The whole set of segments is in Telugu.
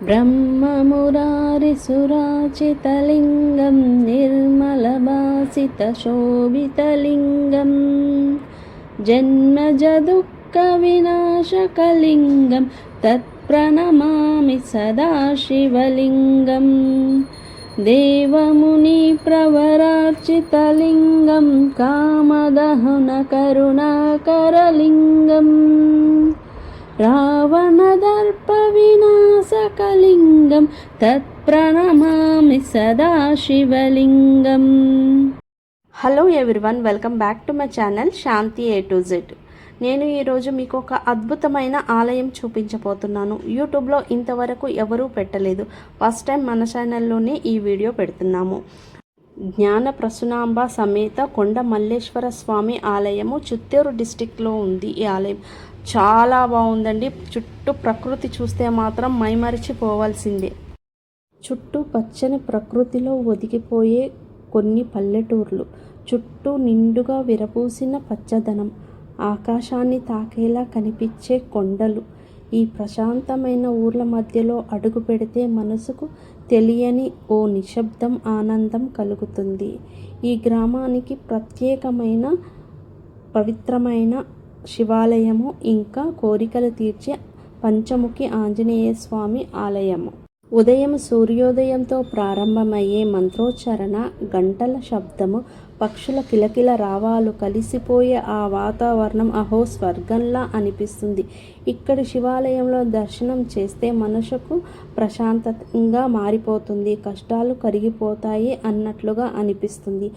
ब्रह्ममुरारिसुराचितलिङ्गं निर्मलभासितशोभितलिङ्गं जन्मजदुःखविनाशकलिङ्गं तत्प्रणमामि सदा शिवलिङ्गं देवमुनिप्रवरार्चितलिङ्गं कामदहनकरुणाकरलिङ्गम् रावणदर्पविनाशकलिङ्गं तत्प्रणमामि सदा शिवलिङ्गम्. Hello everyone, welcome back to my channel Shanti A to Z. నేను ఈరోజు మీకు ఒక అద్భుతమైన ఆలయం చూపించబోతున్నాను. యూట్యూబ్లో ఇంతవరకు ఎవరూ పెట్టలేదు. ఫస్ట్ టైం మన ఛానల్లోనే ఈ వీడియో పెడుతున్నాము. జ్ఞాన ప్రసూనాంబ సమేత కొండ మల్లేశ్వర స్వామి ఆలయము చిత్తూరు డిస్టిక్లో ఉంది. ఈ ఆలయం చాలా బాగుందండి. చుట్టూ ప్రకృతి చూస్తే మాత్రం మైమరిచిపోవాల్సిందే. చుట్టూ పచ్చని ప్రకృతిలో ఒదిగిపోయే కొన్ని పల్లెటూర్లు, చుట్టూ నిండుగా విరపూసిన పచ్చదనం, ఆకాశాన్ని తాకేలా కనిపించే కొండలు. ఈ ప్రశాంతమైన ఊర్ల మధ్యలో అడుగు పెడితే మనసుకు తెలియని ఓ నిశ్శబ్దం, ఆనందం కలుగుతుంది. ఈ గ్రామానికి ప్రత్యేకమైన పవిత్రమైన శివాలయము, ఇంకా కోరికలు తీర్చే పంచముఖి ఆంజనేయ స్వామి ఆలయము. ఉదయం సూర్యోదయంతో ప్రారంభమయ్యే మంత్రోచ్చరణ, గంటల శబ్దము, పక్షుల కిలకిల రావాలు కలిసిపోయే ఆ వాతావరణం అహో స్వర్గంలా అనిపిస్తుంది. ఇక్కడి శివాలయంలో దర్శనం చేస్తే మనసుకు ప్రశాంతంగా మారిపోతుంది, కష్టాలు కరిగిపోతాయి అన్నట్లుగా అనిపిస్తుంది.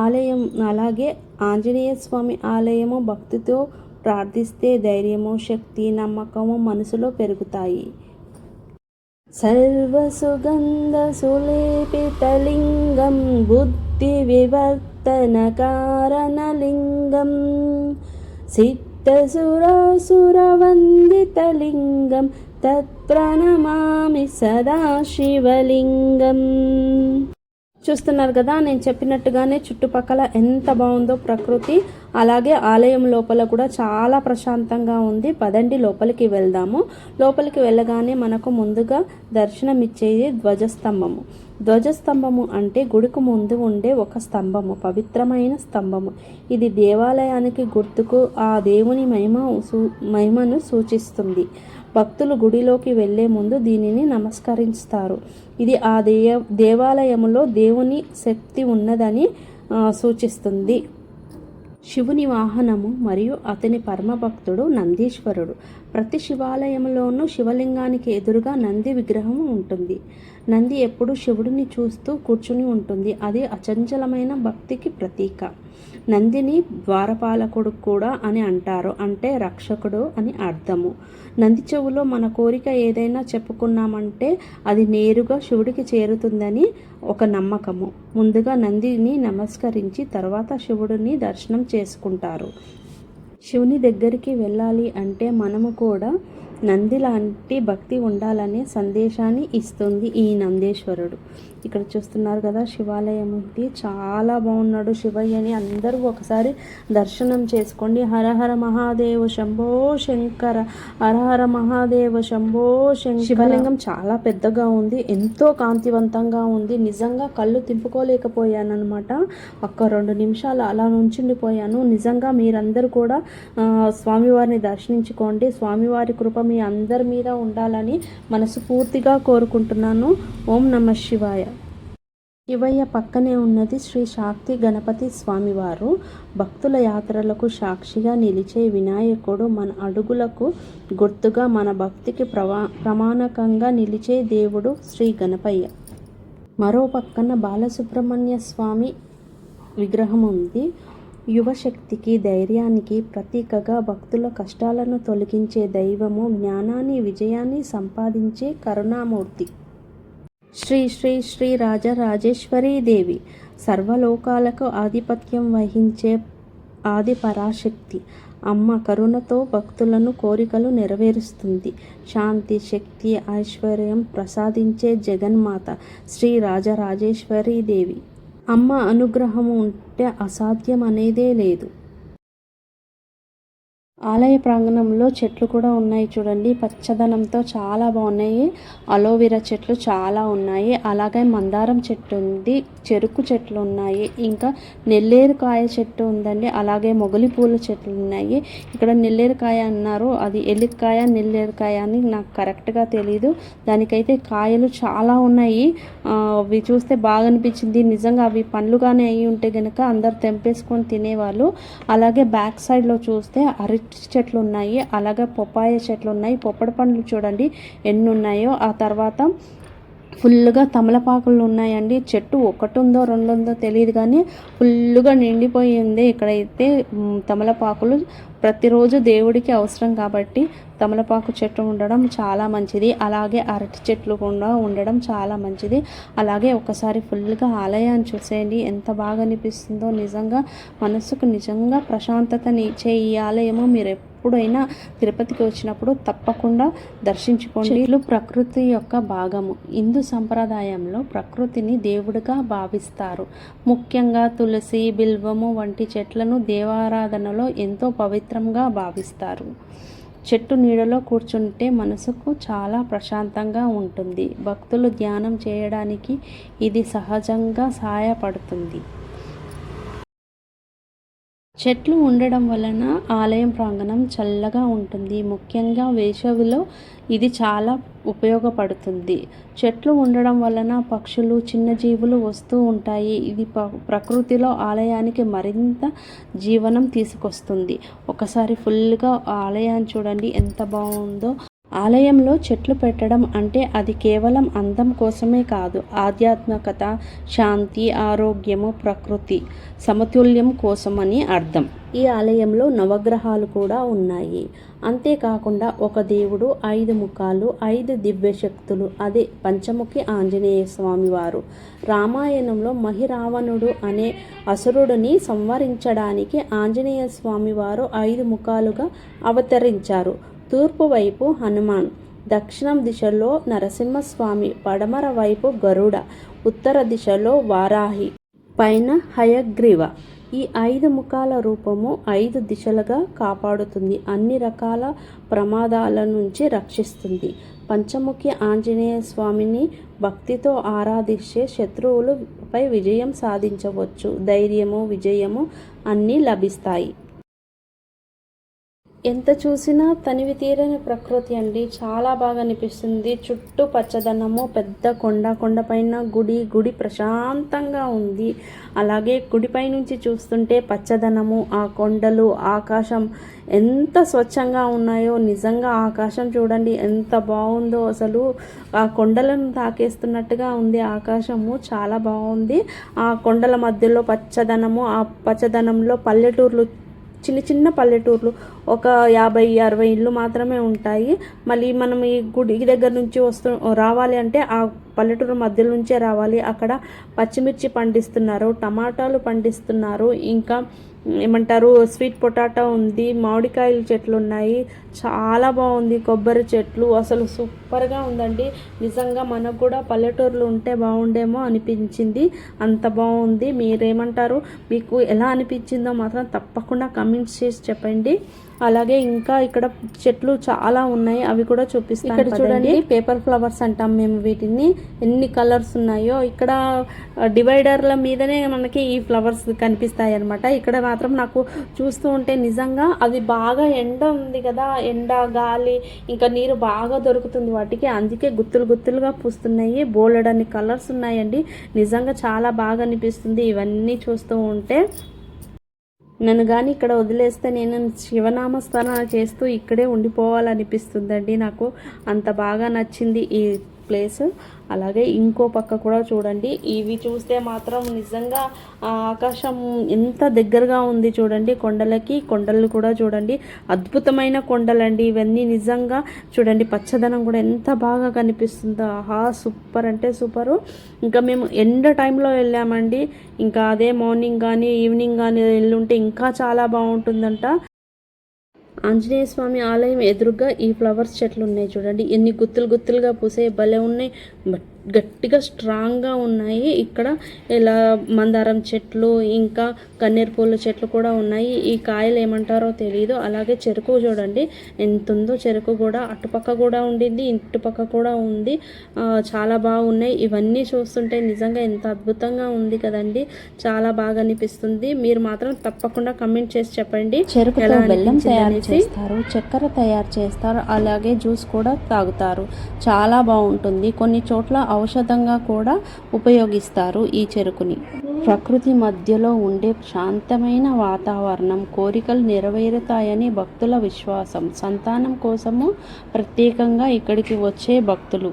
ఆలయం అలాగే ఆంజనేయ స్వామి ఆలయము భక్తితో ప్రార్థిస్తే ధైర్యము, శక్తి, నమ్మకము మనసులో పెరుగుతాయి. సర్వసుగంధ సులేపితలింగం బుద్ధి వివర్తన కారణలింగం సిద్ధసురాసురవందితలింగం తత్ప్రణమామి సదా శివలింగం. చూస్తున్నారు కదా, నేను చెప్పినట్టుగానే చుట్టుపక్కల ఎంత బాగుందో ప్రకృతి. అలాగే ఆలయం లోపల కూడా చాలా ప్రశాంతంగా ఉంది. పదండి లోపలికి వెళ్దాము. లోపలికి వెళ్ళగానే మనకు ముందుగా దర్శనమిచ్చేది ధ్వజస్తంభము. ధ్వజస్తంభము అంటే గుడికి ముందు ఉండే ఒక స్తంభము, పవిత్రమైన స్తంభము. ఇది దేవాలయానికి గుర్తుకు ఆ దేవుని మహిమను సూచిస్తుంది. భక్తులు గుడిలోకి వెళ్లే ముందు దీనిని నమస్కరిస్తారు. ఇది ఆ దేవాలయంలో దేవుని శక్తి ఉన్నదని సూచిస్తుంది. శివుని వాహనము మరియు అతని పరమభక్తుడు నందీశ్వరుడు. ప్రతి శివాలయంలోనూ శివలింగానికి ఎదురుగా నంది విగ్రహం ఉంటుంది. నంది ఎప్పుడు శివుడిని చూస్తూ కూర్చుని ఉంటుంది. అది అచంచలమైన భక్తికి ప్రతీక. నందిని ద్వారపాలకుడు కూడా అని అంటారు, అంటే రక్షకుడు అని అర్థము. నంది చెవులో మన కోరిక ఏదైనా చెప్పుకున్నామంటే అది నేరుగా శివుడికి చేరుతుందని ఒక నమ్మకము. ముందుగా నందిని నమస్కరించి తర్వాత శివుడిని దర్శనం చేసుకుంటారు. శివుని దగ్గరికి వెళ్ళాలి అంటే మనము కూడా నంది లాంటి భక్తి ఉండాలనే సందేశాన్ని ఇస్తుంది ఈ నందేశ్వరుడు. ఇక్కడ చూస్తున్నారు కదా, శివాలయం ఇది. చాలా బాగున్నాడు శివయ్యని. అందరూ ఒకసారి దర్శనం చేసుకోండి. హరహర మహాదేవ శంభో శంకర, హరహర మహాదేవ శంభో శంకర. శివలింగం చాలా పెద్దగా ఉంది, ఎంతో కాంతివంతంగా ఉంది. నిజంగా కళ్ళు తింపుకోలేకపోయాను అనమాట. ఒక్క 2 నిమిషాలు అలా నుంచుండిపోయాను. నిజంగా మీరందరూ కూడా స్వామివారిని దర్శించుకోండి. స్వామివారి కృప మీ అందరి మీద ఉండాలని మనస్ఫూర్తిగా కోరుకుంటున్నాను. ఓం నమః శివాయ. శివయ్య పక్కనే ఉన్నది శ్రీ శాక్తి గణపతి స్వామివారు. భక్తుల యాత్రలకు సాక్షిగా నిలిచే వినాయకుడు. మన అడుగులకు గుర్తుగా, మన భక్తికి ప్రమాణకంగా నిలిచే దేవుడు శ్రీ గణపయ్య. మరో పక్కన బాలసుబ్రహ్మణ్య స్వామి విగ్రహం ఉంది. యువశక్తికి, ధైర్యానికి ప్రతీకగా, భక్తుల కష్టాలను తొలగించే దైవము, జ్ఞానాన్ని, విజయాన్ని సంపాదించే కరుణామూర్తి. శ్రీ శ్రీ శ్రీ రాజరాజేశ్వరీ దేవి సర్వలోకాలకు ఆధిపత్యం వహించే ఆది పరాశక్తి. అమ్మ కరుణతో భక్తులను కోరికలు నెరవేరుస్తుంది. శాంతి, శక్తి, ఐశ్వర్యం ప్రసాదించే జగన్మాత శ్రీ రాజరాజేశ్వరీ దేవి. అమ్మ అనుగ్రహము ఉంటే అసాధ్యం అనేదే లేదు. ఆలయ ప్రాంగణంలో చెట్లు కూడా ఉన్నాయి చూడండి, పచ్చదనంతో చాలా బాగున్నాయి. అలోవెరా చెట్లు చాలా ఉన్నాయి, అలాగే మందారం చెట్టు ఉంది, చెరుకు చెట్లు ఉన్నాయి, ఇంకా నెల్లేరుకాయ చెట్టు ఉందండి, అలాగే మొగలి పూల చెట్లు ఉన్నాయి. ఇక్కడ నెల్లేరుకాయ అన్నారు, అది ఎల్లికాయ నెల్లేరుకాయ అని నాకు కరెక్ట్గా తెలీదు. దానికైతే కాయలు చాలా ఉన్నాయి. అవి చూస్తే బాగా అనిపించింది. నిజంగా అవి పండ్లుగానే అయి ఉంటే కనుక అందరు తెంపేసుకొని తినేవాళ్ళు. అలాగే బ్యాక్ సైడ్లో చూస్తే అరటి చెట్లు ఉన్నాయి, అలాగే పపాయ చెట్లు ఉన్నాయి. పొప్పడి పండ్లు చూడండి ఎన్ని ఉన్నాయో. ఆ తర్వాత ఫుల్గా తమలపాకులు ఉన్నాయండి. చెట్టు ఒకటి ఉందో రెండు ఉందో తెలియదు కానీ ఫుల్గా నిండిపోయి ఉంది. ఇక్కడైతే తమలపాకులు ప్రతిరోజు దేవుడికి అవసరం కాబట్టి తమలపాకు చెట్టు ఉండడం చాలా మంచిది. అలాగే అరటి చెట్లు కూడా ఉండడం చాలా మంచిది. అలాగే ఒకసారి ఫుల్గా ఆలయాన్ని చూసేయండి, ఎంత బాగా అనిపిస్తుందో. నిజంగా మనసుకు నిజంగా ప్రశాంతతనిచ్చే ఈ ఆలయము మీరు ఎప్పుడైనా తిరుపతికి వచ్చినప్పుడు తప్పకుండా దర్శించుకోండి. చెట్లు ప్రకృతి యొక్క భాగము. హిందూ సంప్రదాయంలో ప్రకృతిని దేవుడిగా భావిస్తారు. ముఖ్యంగా తులసి, బిల్వము వంటి చెట్లను దేవారాధనలో ఎంతో పవిత్రంగా భావిస్తారు. చెట్టు నీడలో కూర్చుంటే మనసుకు చాలా ప్రశాంతంగా ఉంటుంది. భక్తులు ధ్యానం చేయడానికి ఇది సహజంగా సహాయపడుతుంది. చెట్లు ఉండడం వలన ఆలయం ప్రాంగణం చల్లగా ఉంటుంది. ముఖ్యంగా వేసవిలో ఇది చాలా ఉపయోగపడుతుంది. చెట్లు ఉండడం వలన పక్షులు, చిన్న జీవులు వస్తూ ఉంటాయి. ఇది ప్రకృతిలో ఆలయానికి మరింత జీవనం తీసుకొస్తుంది. ఒకసారి ఫుల్గా ఆలయాన్ని చూడండి ఎంత బాగుందో. ఆలయంలో చెట్లు పెట్టడం అంటే అది కేవలం అందం కోసమే కాదు, ఆధ్యాత్మికత, శాంతి, ఆరోగ్యము, ప్రకృతి సమతుల్యం కోసమని అర్థం. ఈ ఆలయంలో నవగ్రహాలు కూడా ఉన్నాయి. అంతేకాకుండా ఒక దేవుడు, 5 ముఖాలు, 5 దివ్యశక్తులు, అదే పంచముఖి ఆంజనేయ స్వామి వారు. రామాయణంలో మహిరావణుడు అనే అసురుడిని సంహరించడానికి ఆంజనేయ స్వామి వారు 5 ముఖాలుగా అవతరించారు. తూర్పు వైపు హనుమాన్, దక్షిణం దిశలో నరసింహస్వామి, పడమర వైపు గరుడ, ఉత్తర దిశలో వారాహి, పైన హయగ్రీవ. ఈ 5 ముఖాల రూపము 5 దిశలుగా కాపాడుతుంది, అన్ని రకాల ప్రమాదాల నుంచి రక్షిస్తుంది. పంచముఖి ఆంజనేయ స్వామిని భక్తితో ఆరాధిస్తే శత్రువులపై విజయం సాధించవచ్చు. ధైర్యము, విజయము అన్నీ లభిస్తాయి. ఎంత చూసినా తనివి తీరని ప్రకృతి అండి, చాలా బాగా అనిపిస్తుంది. చుట్టూ పచ్చదనము, పెద్ద కొండపైన గుడి ప్రశాంతంగా ఉంది. అలాగే గుడిపై నుంచి చూస్తుంటే పచ్చదనము, ఆ కొండలు, ఆకాశం ఎంత స్వచ్ఛంగా ఉన్నాయో. నిజంగా ఆకాశం చూడండి ఎంత బాగుందో, అసలు ఆ కొండలను తాకేస్తున్నట్టుగా ఉంది ఆకాశము, చాలా బాగుంది. ఆ కొండల మధ్యలో పచ్చదనము, ఆ పచ్చదనంలో పల్లెటూర్లు, చిన్న పల్లెటూర్లు, ఒక 50-60 ఇళ్ళు మాత్రమే ఉంటాయి. మళ్ళీ మనం ఈ గుడి దగ్గర నుంచి రావాలి అంటే ఆ పల్లెటూరు మధ్య నుంచే రావాలి. అక్కడ పచ్చిమిర్చి పండిస్తున్నారు, టమాటాలు పండిస్తున్నారు, ఇంకా ఏమంటారు స్వీట్ పొటాటో ఉంది, మామిడికాయల చెట్లు ఉన్నాయి, చాలా బాగుంది. కొబ్బరి చెట్లు, అసలు సూపర్గా ఉందండి. నిజంగా మనకు కూడా పల్లెటూరులో ఉంటే బాగుండేమో అనిపించింది, అంత బాగుంది. మీరేమంటారు, మీకు ఎలా అనిపించిందో మాత్రం తప్పకుండా కమెంట్స్ చేసి చెప్పండి. అలాగే ఇంకా ఇక్కడ చెట్లు చాలా ఉన్నాయి, అవి కూడా చూపిస్తాను. ఇక్కడ చూడండి పేపర్ ఫ్లవర్స్ అంటాం మేము వీటిని, ఎన్ని కలర్స్ ఉన్నాయో. ఇక్కడ డివైడర్ల మీదనే మనకి ఈ ఫ్లవర్స్ కనిపిస్తాయి అన్నమాట. ఇక్కడ మాత్రం నాకు చూస్తూ ఉంటే నిజంగా అది బాగా ఎండ ఉంది కదా, ఎండ, గాలి, ఇంకా నీరు బాగా దొరుకుతుంది వాటికి, అందుకే గుత్తులుగా పూస్తున్నాయి. బోలెడన్ని కలర్స్ ఉన్నాయండి. నిజంగా చాలా బాగా అనిపిస్తుంది ఇవన్నీ చూస్తూ ఉంటే. నన్ను కానీ ఇక్కడ వదిలేస్తే నేను శివనామస్మరణ చేస్తూ ఇక్కడే ఉండిపోవాలనిపిస్తుందండి. నాకు అంత బాగా నచ్చింది ఈ ప్లేస్. అలాగే ఇంకో పక్క కూడా చూడండి, ఇవి చూస్తే మాత్రం నిజంగా ఆకాశం ఎంత దగ్గరగా ఉంది చూడండి కొండలకి. కొండలు కూడా చూడండి, అద్భుతమైన కొండలండి ఇవన్నీ. నిజంగా చూడండి పచ్చదనం కూడా ఎంత బాగా కనిపిస్తుందో. ఆహా, సూపర్ అంటే సూపరు. ఇంకా మేము ఎండ టైంలో వెళ్ళామండి, ఇంకా అదే మార్నింగ్ కానీ ఈవినింగ్ కానీ వెళ్ళుంటే ఇంకా చాలా బాగుంటుందంట. ఆంజనేయ స్వామి ఆలయం ఎదురుగా ఈ ఫ్లవర్స్ చెట్లు ఉన్నాయి చూడండి, ఎన్ని గుత్తులుగా పూసే భలే ఉన్నాయి. గట్టిగా స్ట్రాంగ్గా ఉన్నాయి. ఇక్కడ ఇలా మందారం చెట్లు ఇంకా కన్నీర్ పూల చెట్లు కూడా ఉన్నాయి. ఈ కాయలు ఏమంటారో తెలియదు. అలాగే చెరుకు చూడండి ఎంత ఉందో, చెరుకు కూడా అటుపక్క కూడా ఉండింది, ఇటుపక్క కూడా ఉంది. చాలా బాగున్నాయి. ఇవన్నీ చూస్తుంటే నిజంగా ఎంత అద్భుతంగా ఉంది కదండి. చాలా బాగా అనిపిస్తుంది. మీరు మాత్రం తప్పకుండా కమెంట్ చేసి చెప్పండి. చెరుకుతో బెల్లం తయారు చేస్తారు, చక్కెర తయారు చేస్తారు, అలాగే జ్యూస్ కూడా తాగుతారు. చాలా బాగుంటుంది. కొన్ని చోట్ల ఔషధంగా కూడా ఉపయోగిస్తారు ఈ చెరుకుని. ప్రకృతి మధ్యలో ఉండే శాంతమైన వాతావరణం, కోరికలు నెరవేరుతాయని భక్తుల విశ్వాసం. సంతానం కోసము ప్రత్యేకంగా ఇక్కడికి వచ్చే భక్తులు.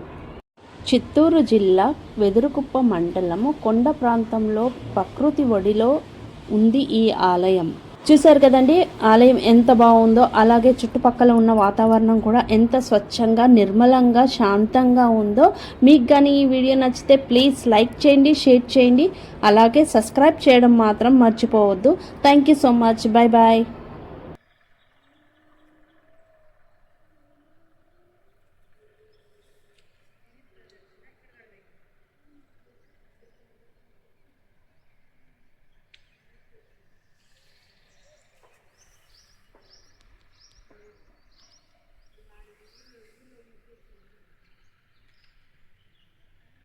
చిత్తూరు జిల్లా వెదురుకుప్ప మండలము కొండ ప్రాంతంలో ప్రకృతి ఒడిలో ఉంది ఈ ఆలయం. చూశారు కదండి ఆలయం ఎంత బాగుందో. అలాగే చుట్టుపక్కల ఉన్న వాతావరణం కూడా ఎంత స్వచ్ఛంగా, నిర్మలంగా, శాంతంగా ఉందో. మీకు కానీ ఈ వీడియో నచ్చితే ప్లీజ్ లైక్ చేయండి, షేర్ చేయండి, అలాగే సబ్స్క్రైబ్ చేయడం మాత్రం మర్చిపోవద్దు. Thank you so much. Bye bye.